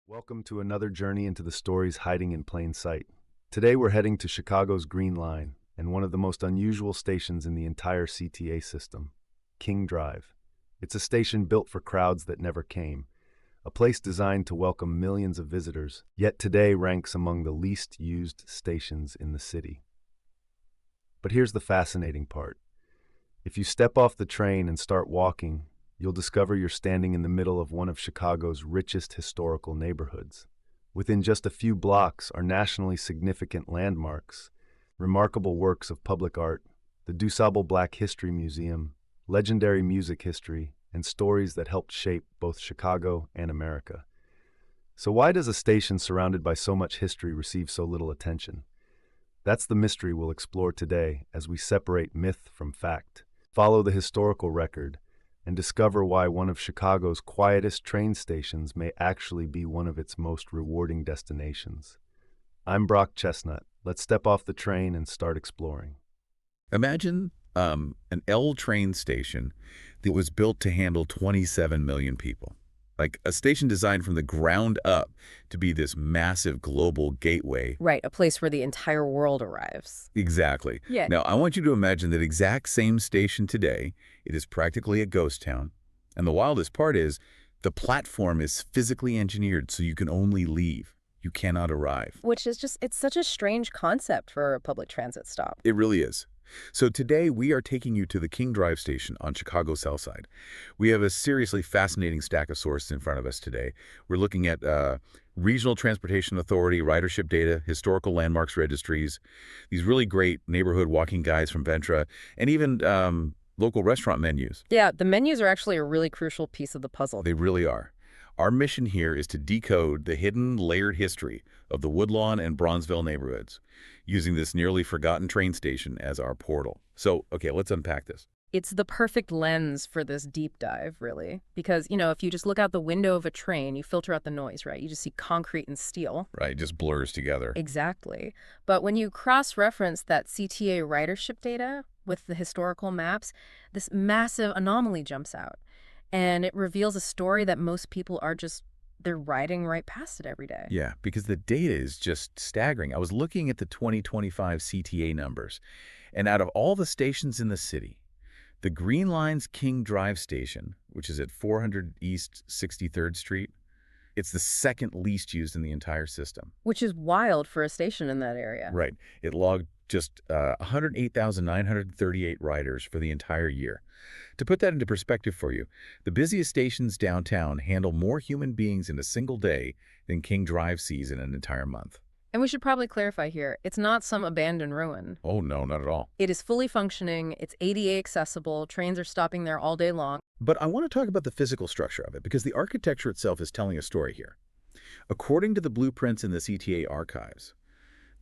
Welcome to another journey into the stories hiding in plain sight. Today we're heading to Chicago's Green Line and one of the most unusual stations in the entire CTA system, King Drive. It's a station built for crowds that never came, a place designed to welcome millions of visitors, yet today ranks among the least used stations in the city. But here's the fascinating part. If you step off the train and start walking, you'll discover you're standing in the middle of one of Chicago's richest historical neighborhoods. Within just a few blocks are nationally significant landmarks, remarkable works of public art, the DuSable Black History Museum, legendary music history, and stories that helped shape both Chicago and America. So why does a station surrounded by so much history receive so little attention? That's the mystery we'll explore today as we separate myth from fact, follow the historical record, and discover why one of Chicago's quietest train stations may actually be one of its most rewarding destinations. I'm Chestnut. Let's step off the train and start exploring. Imagine an L train station that was built to handle 27 million people. Like a station designed from the ground up to be this massive global gateway. Right, a place where the entire world arrives. Exactly. Yeah. Now, I want you to imagine that exact same station today. It is practically a ghost town. And the wildest part is the platform is physically engineered so you can only leave. You cannot arrive. Which is just, it's such a strange concept for a public transit stop. It really is. So today we are taking you to the King Drive station on Chicago's South Side. We have a seriously fascinating stack of sources in front of us today. We're looking at Regional Transportation Authority, ridership data, historical landmarks registries, these really great neighborhood walking guides from Ventra, and even local restaurant menus. Yeah, the menus are actually a really crucial piece of the puzzle. They really are. Our mission here is to decode the hidden, layered history of the Woodlawn and Bronzeville neighborhoods, using this nearly forgotten train station as our portal. So, okay, let's unpack this. It's the perfect lens for this deep dive, really. Because, if you just look out the window of a train, you filter out the noise, right? You just see concrete and steel. Right, it just blurs together. Exactly. But when you cross-reference that CTA ridership data with the historical maps, this massive anomaly jumps out. And it reveals a story that most people are they're riding right past it every day. Yeah, because the data is just staggering. I was looking at the 2025 CTA numbers, and out of all the stations in the city, the Green Line's King Drive station, which is at 400 East 63rd Street, it's the second least used in the entire system. Which is wild for a station in that area. Right. It logged just 108,938 riders for the entire year. To put that into perspective for you, the busiest stations downtown handle more human beings in a single day than King Drive sees in an entire month. And we should probably clarify here, it's not some abandoned ruin. Oh, no, not at all. It is fully functioning, it's ADA accessible, trains are stopping there all day long. But I want to talk about the physical structure of it, because the architecture itself is telling a story here. According to the blueprints in the CTA archives,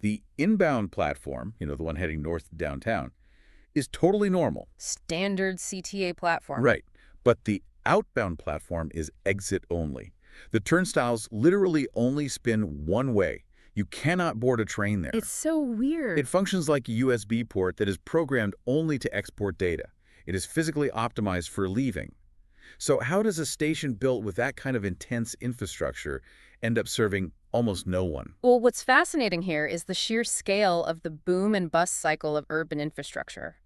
the inbound platform, the one heading north to downtown, is totally normal. Standard CTA platform. Right. But the outbound platform is exit only. The turnstiles literally only spin one way. You cannot board a train there. It's so weird. It functions like a USB port that is programmed only to export data. It is physically optimized for leaving. So how does a station built with that kind of intense infrastructure end up serving almost no one? Well, what's fascinating here is the sheer scale of the boom and bust cycle of urban infrastructure.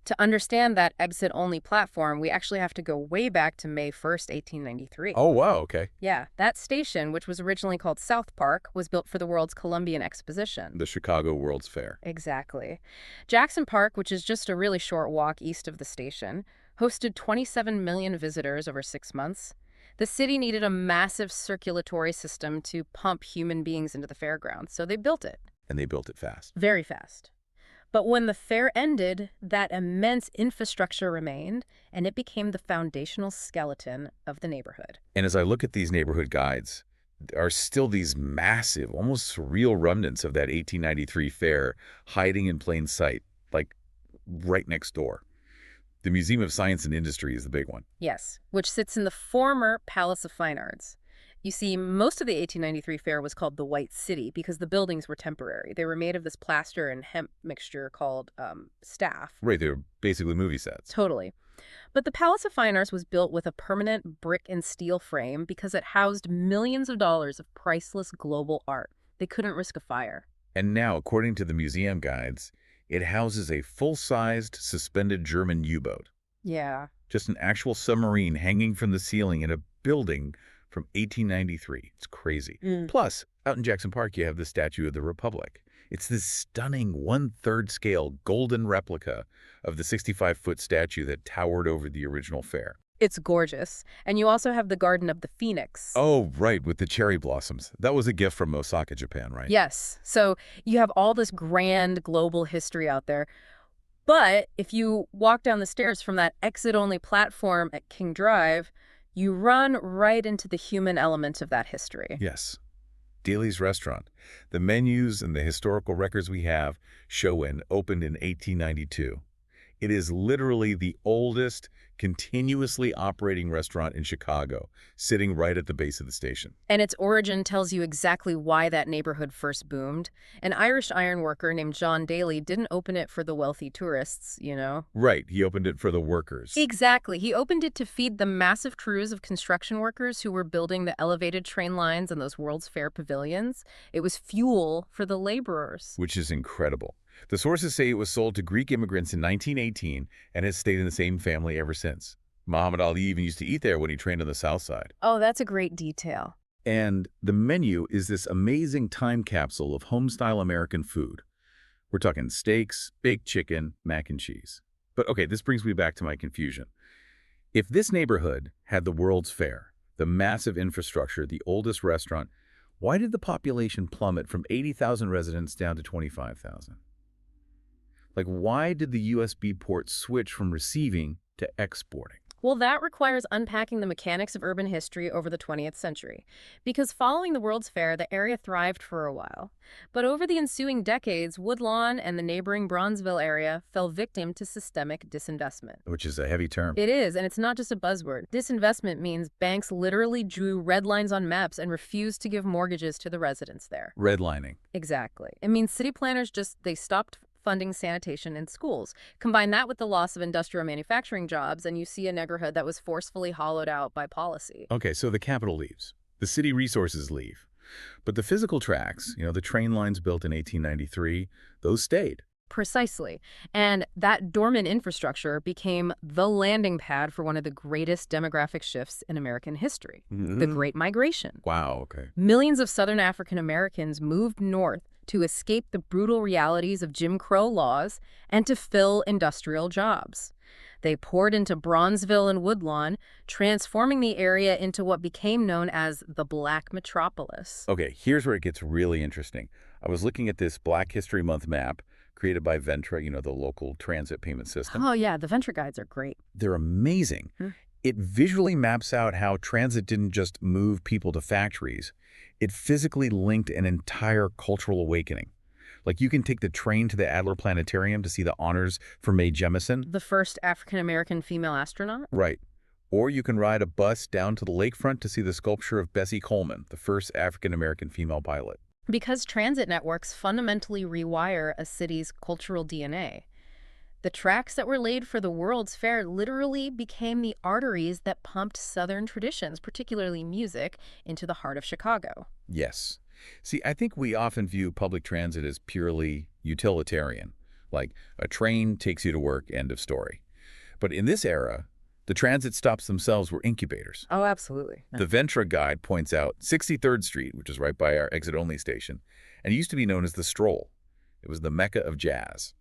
To understand that exit-only platform, we actually have to go way back to May 1st, 1893. Oh, wow, okay. Yeah, that station, which was originally called South Park, was built for the World's Columbian Exposition. The Chicago World's Fair. Exactly. Jackson Park, which is just a really short walk east of the station, hosted 27 million visitors over 6 months. The city needed a massive circulatory system to pump human beings into the fairgrounds, so they built it. And they built it fast. Very fast. But when the fair ended, that immense infrastructure remained, and it became the foundational skeleton of the neighborhood. And as I look at these neighborhood guides, there are still these massive, almost surreal remnants of that 1893 fair hiding in plain sight, like right next door. The Museum of Science and Industry is the big one. Yes, which sits in the former Palace of Fine Arts. You see, most of the 1893 fair was called the White City because the buildings were temporary. They were made of this plaster and hemp mixture called staff. Right, they were basically movie sets. Totally. But the Palace of Fine Arts was built with a permanent brick and steel frame because it housed millions of dollars of priceless global art. They couldn't risk a fire. And now, according to the museum guides, it houses a full-sized suspended German U-boat. Yeah. Just an actual submarine hanging from the ceiling in a building from 1893. It's crazy. Plus, out in Jackson Park, you have the Statue of the Republic. It's this stunning one-third scale golden replica of the 65-foot statue that towered over the original fair. It's gorgeous. And you also have the Garden of the Phoenix. Oh, right, with the cherry blossoms. That was a gift from Osaka, Japan, right? Yes. So you have all this grand global history out there. But if you walk down the stairs from that exit-only platform at King Drive, you run right into the human element of that history. Yes. Dealey's Restaurant. The menus and the historical records we have show when opened in 1892. It is literally the oldest continuously operating restaurant in Chicago, sitting right at the base of the station. And its origin tells you exactly why that neighborhood first boomed. An Irish ironworker named John Daly didn't open it for the wealthy tourists, you know? Right, he opened it for the workers. Exactly. He opened it to feed the massive crews of construction workers who were building the elevated train lines and those World's Fair pavilions. It was fuel for the laborers. Which is incredible. The sources say it was sold to Greek immigrants in 1918 and has stayed in the same family ever since. Muhammad Ali even used to eat there when he trained on the South Side. Oh, that's a great detail. And the menu is this amazing time capsule of home-style American food. We're talking steaks, baked chicken, mac and cheese. But okay, this brings me back to my confusion. If this neighborhood had the World's Fair, the massive infrastructure, the oldest restaurant, why did the population plummet from 80,000 residents down to 25,000? Like, why did the USB port switch from receiving to exporting? Well, that requires unpacking the mechanics of urban history over the 20th century. Because following the World's Fair, the area thrived for a while. But over the ensuing decades, Woodlawn and the neighboring Bronzeville area fell victim to systemic disinvestment. Which is a heavy term. It is, and it's not just a buzzword. Disinvestment means banks literally drew red lines on maps and refused to give mortgages to the residents there. Redlining. Exactly. It means city planners they stopped funding sanitation in schools. Combine that with the loss of industrial manufacturing jobs, and you see a neighborhood that was forcefully hollowed out by policy. Okay, so the capital leaves. The city resources leave. But the physical tracks, the train lines built in 1893, those stayed. Precisely. And that dormant infrastructure became the landing pad for one of the greatest demographic shifts in American history, the Great Migration. Wow, okay. Millions of Southern African Americans moved north to escape the brutal realities of Jim Crow laws and to fill industrial jobs. They poured into Bronzeville and Woodlawn, transforming the area into what became known as the Black Metropolis. Okay, here's where it gets really interesting. I was looking at this Black History Month map created by Ventra, the local transit payment system. Oh, yeah, the Ventra guides are great. They're amazing. It visually maps out how transit didn't just move people to factories. It physically linked an entire cultural awakening. Like, you can take the train to the Adler Planetarium to see the honors for Mae Jemison. The first African-American female astronaut? Right. Or you can ride a bus down to the lakefront to see the sculpture of Bessie Coleman, the first African-American female pilot. Because transit networks fundamentally rewire a city's cultural DNA. The tracks that were laid for the World's Fair literally became the arteries that pumped Southern traditions, particularly music, into the heart of Chicago. Yes. See, I think we often view public transit as purely utilitarian, like a train takes you to work, end of story. But in this era, the transit stops themselves were incubators. Oh, absolutely. The Ventra guide points out 63rd Street, which is right by our exit-only station, and it used to be known as the Stroll. It was the mecca of jazz.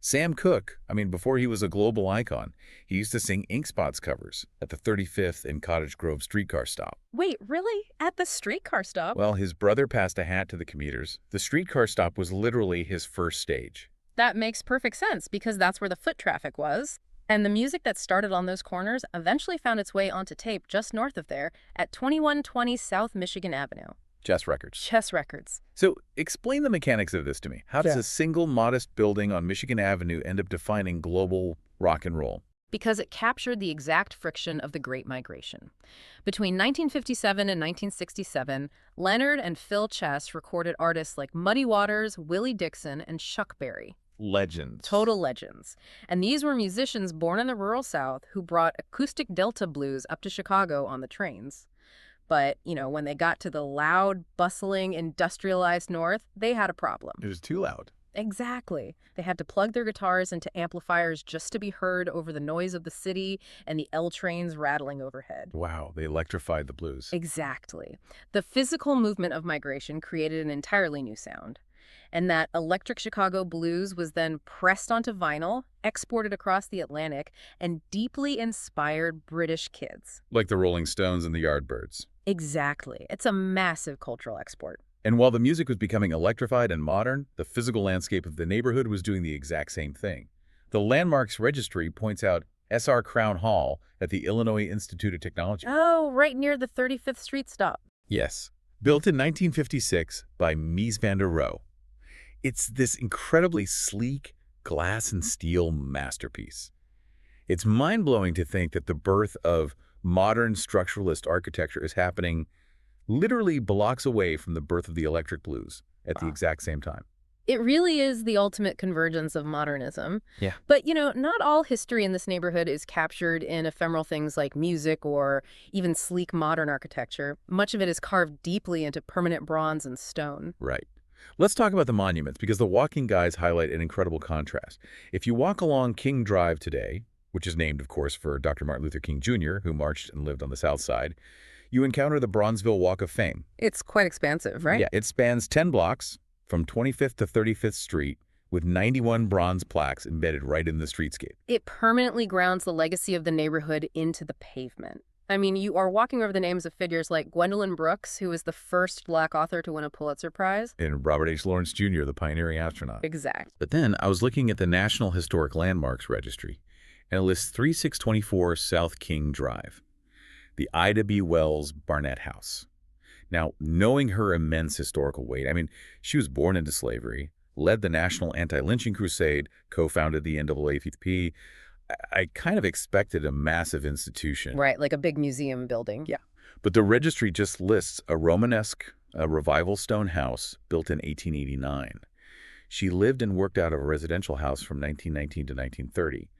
Sam Cooke, before he was a global icon, he used to sing Ink Spots covers at the 35th and Cottage Grove streetcar stop. Wait, really? At the streetcar stop? Well, his brother passed a hat to the commuters. The streetcar stop was literally his first stage. That makes perfect sense, because that's where the foot traffic was. And the music that started on those corners eventually found its way onto tape just north of there at 2120 South Michigan Avenue. Chess Records. Chess Records. So explain the mechanics of this to me. How does a single modest building on Michigan Avenue end up defining global rock and roll? Because it captured the exact friction of the Great Migration. Between 1957 and 1967, Leonard and Phil Chess recorded artists like Muddy Waters, Willie Dixon, and Chuck Berry. legends. Total legends. And these were musicians born in the rural South who brought acoustic Delta blues up to Chicago on the trains. But, when they got to the loud, bustling, industrialized North, they had a problem. It was too loud. Exactly. They had to plug their guitars into amplifiers just to be heard over the noise of the city and the L trains rattling overhead. Wow, they electrified the blues. Exactly. The physical movement of migration created an entirely new sound. And that electric Chicago blues was then pressed onto vinyl, exported across the Atlantic, and deeply inspired British kids. Like the Rolling Stones and the Yardbirds. Exactly. It's a massive cultural export. And while the music was becoming electrified and modern, the physical landscape of the neighborhood was doing the exact same thing. The Landmarks Registry points out S.R. Crown Hall at the Illinois Institute of Technology. Oh, right near the 35th Street stop. Yes. Built in 1956 by Mies van der Rohe. It's this incredibly sleek glass and steel masterpiece. It's mind-blowing to think that the birth of modern structuralist architecture is happening literally blocks away from the birth of the electric blues at the exact same time. It really is the ultimate convergence of modernism. Yeah. But, not all history in this neighborhood is captured in ephemeral things like music or even sleek modern architecture. Much of it is carved deeply into permanent bronze and stone. Right. Let's talk about the monuments, because the walking guides highlight an incredible contrast. If you walk along King Drive today, which is named, of course, for Dr. Martin Luther King Jr., who marched and lived on the South Side, you encounter the Bronzeville Walk of Fame. It's quite expansive, right? Yeah, it spans 10 blocks from 25th to 35th Street with 91 bronze plaques embedded right in the streetscape. It permanently grounds the legacy of the neighborhood into the pavement. I mean, you are walking over the names of figures like Gwendolyn Brooks, who was the first Black author to win a Pulitzer Prize. And Robert H. Lawrence Jr., the pioneering astronaut. Exact. But then I was looking at the National Historic Landmarks Registry, and it lists 3624 South King Drive, the Ida B. Wells Barnett House. Now, knowing her immense historical weight, she was born into slavery, led the National Anti-Lynching Crusade, co-founded the NAACP. I kind of expected a massive institution. Right, like a big museum building. Yeah. But the registry just lists a Romanesque revival stone house built in 1889. She lived and worked out of a residential house from 1919 to 1930.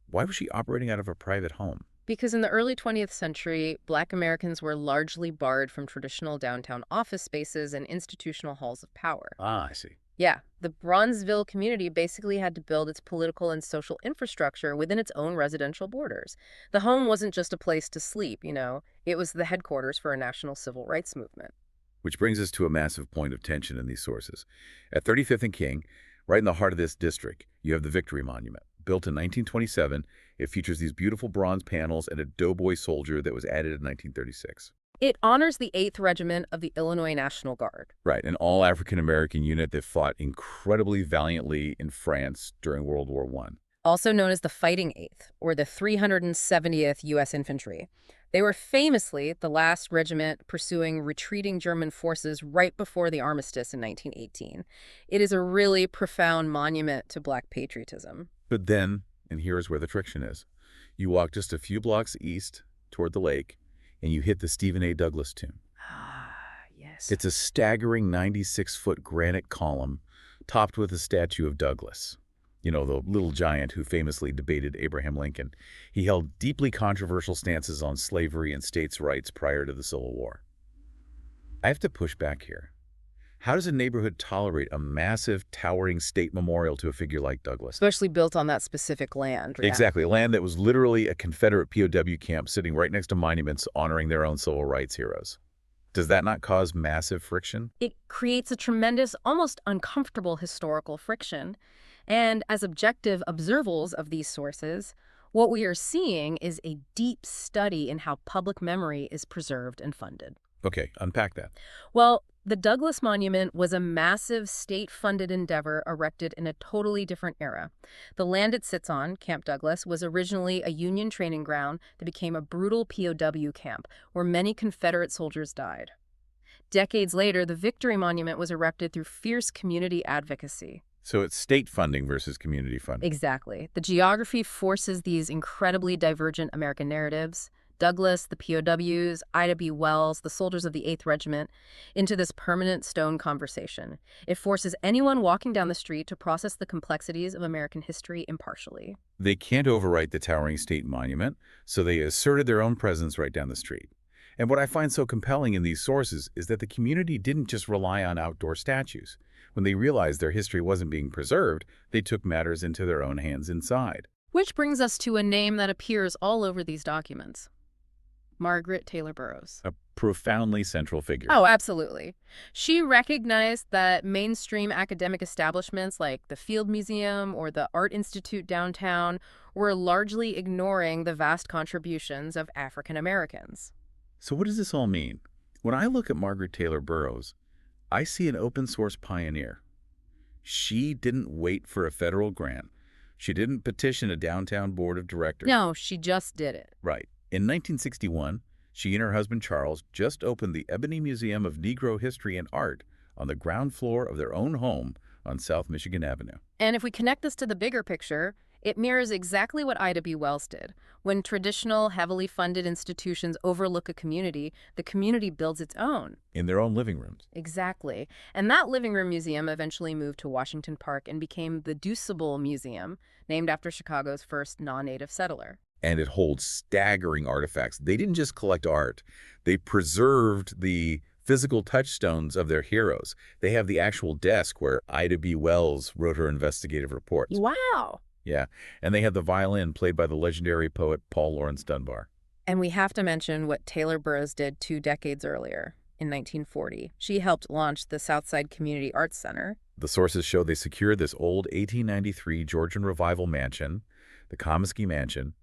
Why was she operating out of a private home? Because in the early 20th century, Black Americans were largely barred from traditional downtown office spaces and institutional halls of power. Ah, I see. Yeah, the Bronzeville community basically had to build its political and social infrastructure within its own residential borders. The home wasn't just a place to sleep, it was the headquarters for a national civil rights movement. Which brings us to a massive point of tension in these sources. At 35th and King, right in the heart of this district, you have the Victory Monument. Built in 1927, it features these beautiful bronze panels and a doughboy soldier that was added in 1936. It honors the 8th Regiment of the Illinois National Guard. Right, an all-African-American unit that fought incredibly valiantly in France during World War I. Also known as the Fighting 8th, or the 370th U.S. Infantry. They were famously the last regiment pursuing retreating German forces right before the armistice in 1918. It is a really profound monument to Black patriotism. But then, and here's where the friction is, you walk just a few blocks east toward the lake, and you hit the Stephen A. Douglas tomb. Ah, yes. It's a staggering 96-foot granite column topped with a statue of Douglas. The little giant who famously debated Abraham Lincoln. He held deeply controversial stances on slavery and states' rights prior to the Civil War. I have to push back here. How does a neighborhood tolerate a massive, towering state memorial to a figure like Douglas? Especially built on that specific land. Yeah. Exactly, land that was literally a Confederate POW camp sitting right next to monuments honoring their own civil rights heroes. Does that not cause massive friction? It creates a tremendous, almost uncomfortable historical friction. And as objective observers of these sources, what we are seeing is a deep study in how public memory is preserved and funded. Okay, unpack that. Well, the Douglas Monument was a massive state-funded endeavor erected in a totally different era. The land it sits on, Camp Douglas, was originally a Union training ground that became a brutal POW camp where many Confederate soldiers died. Decades later, the Victory Monument was erected through fierce community advocacy. So it's state funding versus community funding. Exactly. The geography forces these incredibly divergent American narratives. Douglas, the POWs, Ida B. Wells, the soldiers of the 8th Regiment, into this permanent stone conversation. It forces anyone walking down the street to process the complexities of American history impartially. They can't overwrite the towering state monument, so they asserted their own presence right down the street. And what I find so compelling in these sources is that the community didn't just rely on outdoor statues. When they realized their history wasn't being preserved, they took matters into their own hands inside. Which brings us to a name that appears all over these documents. Margaret Taylor Burroughs. A profoundly central figure. Oh, absolutely. She recognized that mainstream academic establishments like the Field Museum or the Art Institute downtown were largely ignoring the vast contributions of African Americans. So what does this all mean? When I look at Margaret Taylor Burroughs, I see an open-source pioneer. She didn't wait for a federal grant. She didn't petition a downtown board of directors. No, she just did it. Right. In 1961, she and her husband Charles just opened the Ebony Museum of Negro History and Art on the ground floor of their own home on South Michigan Avenue. And if we connect this to the bigger picture, it mirrors exactly what Ida B. Wells did. When traditional, heavily funded institutions overlook a community, the community builds its own. In their own living rooms. Exactly. And that living room museum eventually moved to Washington Park and became the Deuceable Museum, named after Chicago's first non-native settler. And it holds staggering artifacts. They didn't just collect art. They preserved the physical touchstones of their heroes. They have the actual desk where Ida B. Wells wrote her investigative reports. Wow. Yeah, and they have the violin played by the legendary poet Paul Laurence Dunbar. And we have to mention what Taylor Burroughs did 2 decades earlier, in 1940. She helped launch the Southside Community Arts Center. The sources show they secured this old 1893 Georgian Revival mansion, the Comiskey Mansion.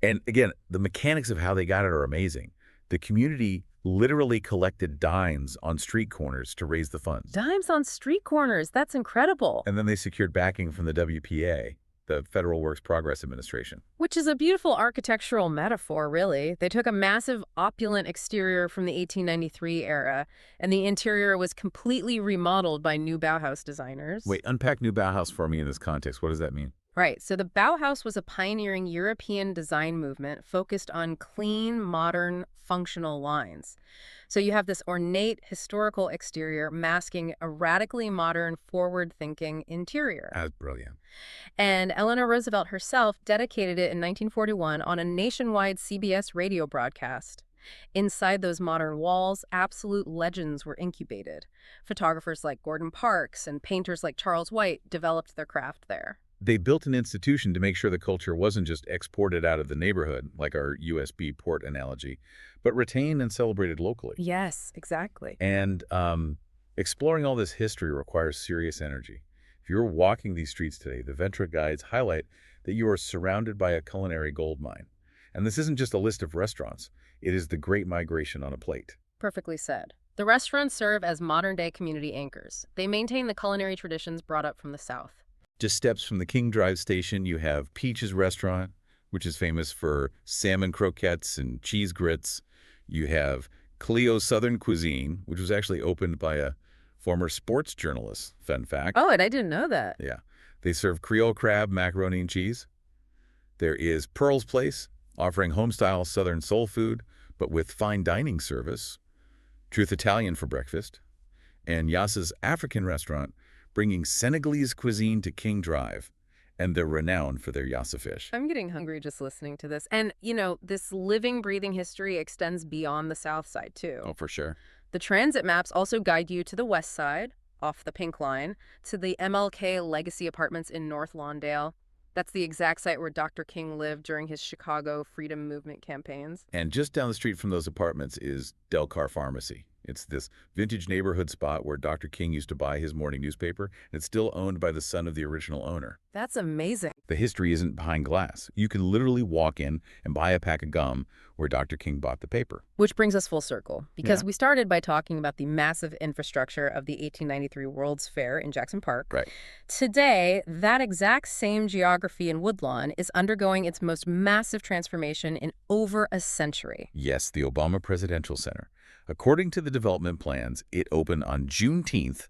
And again, the mechanics of how they got it are amazing. The community literally collected dimes on street corners to raise the funds. Dimes on street corners. That's incredible. And then they secured backing from the WPA, the Federal Works Progress Administration. Which is a beautiful architectural metaphor, really. They took a massive, opulent exterior from the 1893 era, and the interior was completely remodeled by new Bauhaus designers. Wait, unpack new Bauhaus for me in this context. What does that mean? Right. So the Bauhaus was a pioneering European design movement focused on clean, modern, functional lines. So you have this ornate, historical exterior masking a radically modern, forward-thinking interior. That's brilliant. And Eleanor Roosevelt herself dedicated it in 1941 on a nationwide CBS radio broadcast. Inside those modern walls, absolute legends were incubated. Photographers like Gordon Parks and painters like Charles White developed their craft there. They built an institution to make sure the culture wasn't just exported out of the neighborhood, like our USB port analogy, but retained and celebrated locally. Yes, exactly. And exploring all this history requires serious energy. If you're walking these streets today, the Ventra guides highlight that you are surrounded by a culinary goldmine. And this isn't just a list of restaurants. It is the Great Migration on a plate. Perfectly said. The restaurants serve as modern-day community anchors. They maintain the culinary traditions brought up from the South. Just steps from the King Drive station, you have Peach's Restaurant, which is famous for salmon croquettes and cheese grits. You have Cleo's Southern Cuisine, which was actually opened by a former sports journalist, fun fact. Oh, and I didn't know that. Yeah. They serve Creole crab, macaroni, and cheese. There is Pearl's Place, offering home-style Southern soul food, but with fine dining service. Truth Italian for breakfast. And Yassa's African Restaurant, bringing Senegalese cuisine to King Drive, and they're renowned for their Yassa fish. I'm getting hungry just listening to this. And, you know, this living, breathing history extends beyond the South Side, too. Oh, for sure. The transit maps also guide you to the West Side, off the Pink Line, to the MLK Legacy Apartments in North Lawndale. That's the exact site where Dr. King lived during his Chicago Freedom Movement campaigns. And just down the street from those apartments is Delcar Pharmacy. It's this vintage neighborhood spot where Dr. King used to buy his morning newspaper, and it's still owned by the son of the original owner. That's amazing. The history isn't behind glass. You can literally walk in and buy a pack of gum where Dr. King bought the paper. Which brings us full circle, because Yeah. we started by talking about the massive infrastructure of the 1893 World's Fair in Jackson Park. Right. Today, that exact same geography in Woodlawn is undergoing its most massive transformation in over a century. Yes, the Obama Presidential Center. According to the development plans, it opened on Juneteenth,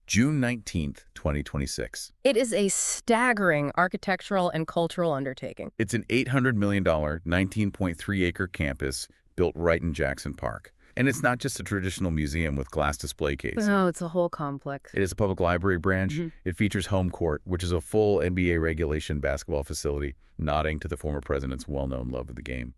June 19th, 2026. It is a staggering architectural and cultural undertaking. It's an $800 million, 19.3-acre campus built right in Jackson Park. And it's not just a traditional museum with glass display cases. Oh, it's a whole complex. It is a public library branch. Mhm. It features home court, which is a full NBA regulation basketball facility, nodding to the former president's well-known love of the game.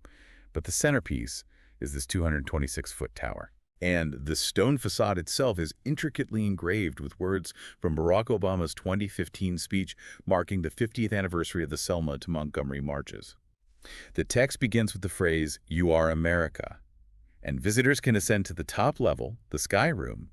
But the centerpiece is this 226-foot tower. And the stone facade itself is intricately engraved with words from Barack Obama's 2015 speech marking the 50th anniversary of the Selma to Montgomery marches. The text begins with the phrase, "You are America." And visitors can ascend to the top level, the Sky Room,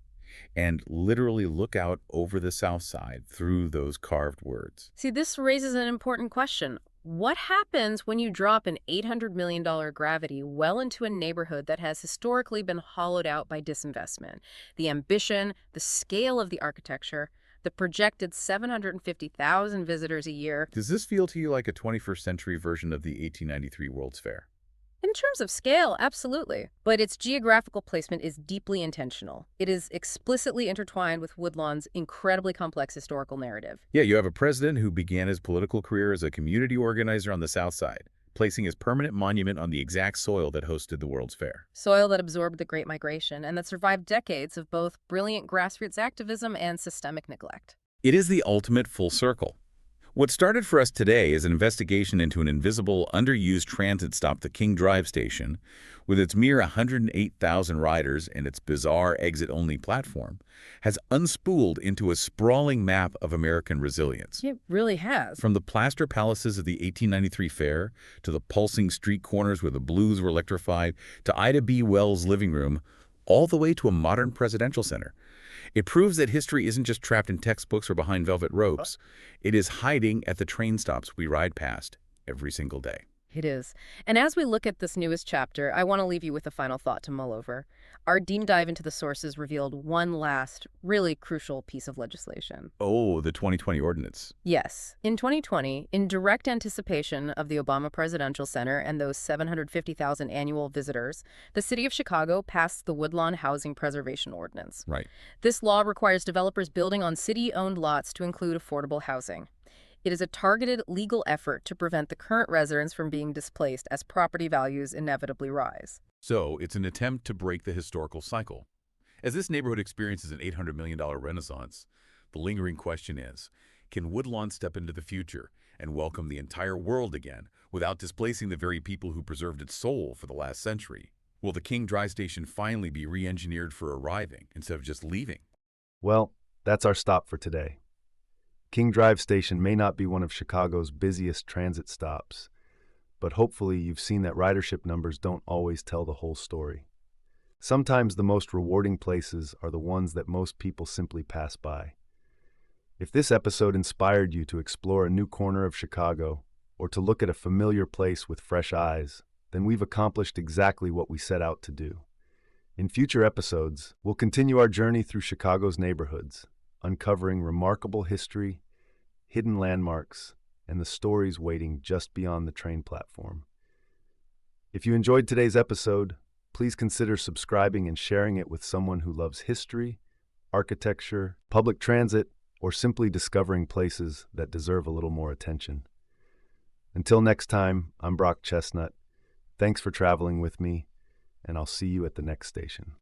and literally look out over the South Side through those carved words. See, this raises an important question. What happens when you drop an $800 million gravity well into a neighborhood that has historically been hollowed out by disinvestment? The ambition, the scale of the architecture, the projected 750,000 visitors a year. Does this feel to you like a 21st century version of the 1893 World's Fair? In terms of scale, absolutely. But its geographical placement is deeply intentional. It is explicitly intertwined with Woodlawn's incredibly complex historical narrative. Yeah, you have a president who began his political career as a community organizer on the South Side, placing his permanent monument on the exact soil that hosted the World's Fair. Soil that absorbed the Great Migration and that survived decades of both brilliant grassroots activism and systemic neglect. It is the ultimate full circle. What started for us today is an investigation into an invisible, underused transit stop, the King Drive station, with its mere 108,000 riders and its bizarre exit-only platform, has unspooled into a sprawling map of American resilience. It really has. From the plaster palaces of the 1893 fair, to the pulsing street corners where the blues were electrified, to Ida B. Wells' living room, all the way to a modern presidential center. It proves that history isn't just trapped in textbooks or behind velvet ropes. It is hiding at the train stops we ride past every single day. It is. And as we look at this newest chapter, I want to leave you with a final thought to mull over. Our deep dive into the sources revealed one last, really crucial piece of legislation. Oh, the 2020 ordinance. Yes. In 2020, in direct anticipation of the Obama Presidential Center and those 750,000 annual visitors, the city of Chicago passed the Woodlawn Housing Preservation Ordinance. Right. This law requires developers building on city-owned lots to include affordable housing. It is a targeted legal effort to prevent the current residents from being displaced as property values inevitably rise. So it's an attempt to break the historical cycle. As this neighborhood experiences an $800 million renaissance, the lingering question is, can Woodlawn step into the future and welcome the entire world again without displacing the very people who preserved its soul for the last century? Will the King Drive station finally be re-engineered for arriving instead of just leaving? Well, that's our stop for today. King Drive Station may not be one of Chicago's busiest transit stops, but hopefully you've seen that ridership numbers don't always tell the whole story. Sometimes the most rewarding places are the ones that most people simply pass by. If this episode inspired you to explore a new corner of Chicago or to look at a familiar place with fresh eyes, then we've accomplished exactly what we set out to do. In future episodes, we'll continue our journey through Chicago's neighborhoods, uncovering remarkable history, hidden landmarks, and the stories waiting just beyond the train platform. If you enjoyed today's episode, please consider subscribing and sharing it with someone who loves history, architecture, public transit, or simply discovering places that deserve a little more attention. Until next time, I'm Chestnut. Thanks for traveling with me, and I'll see you at the next station.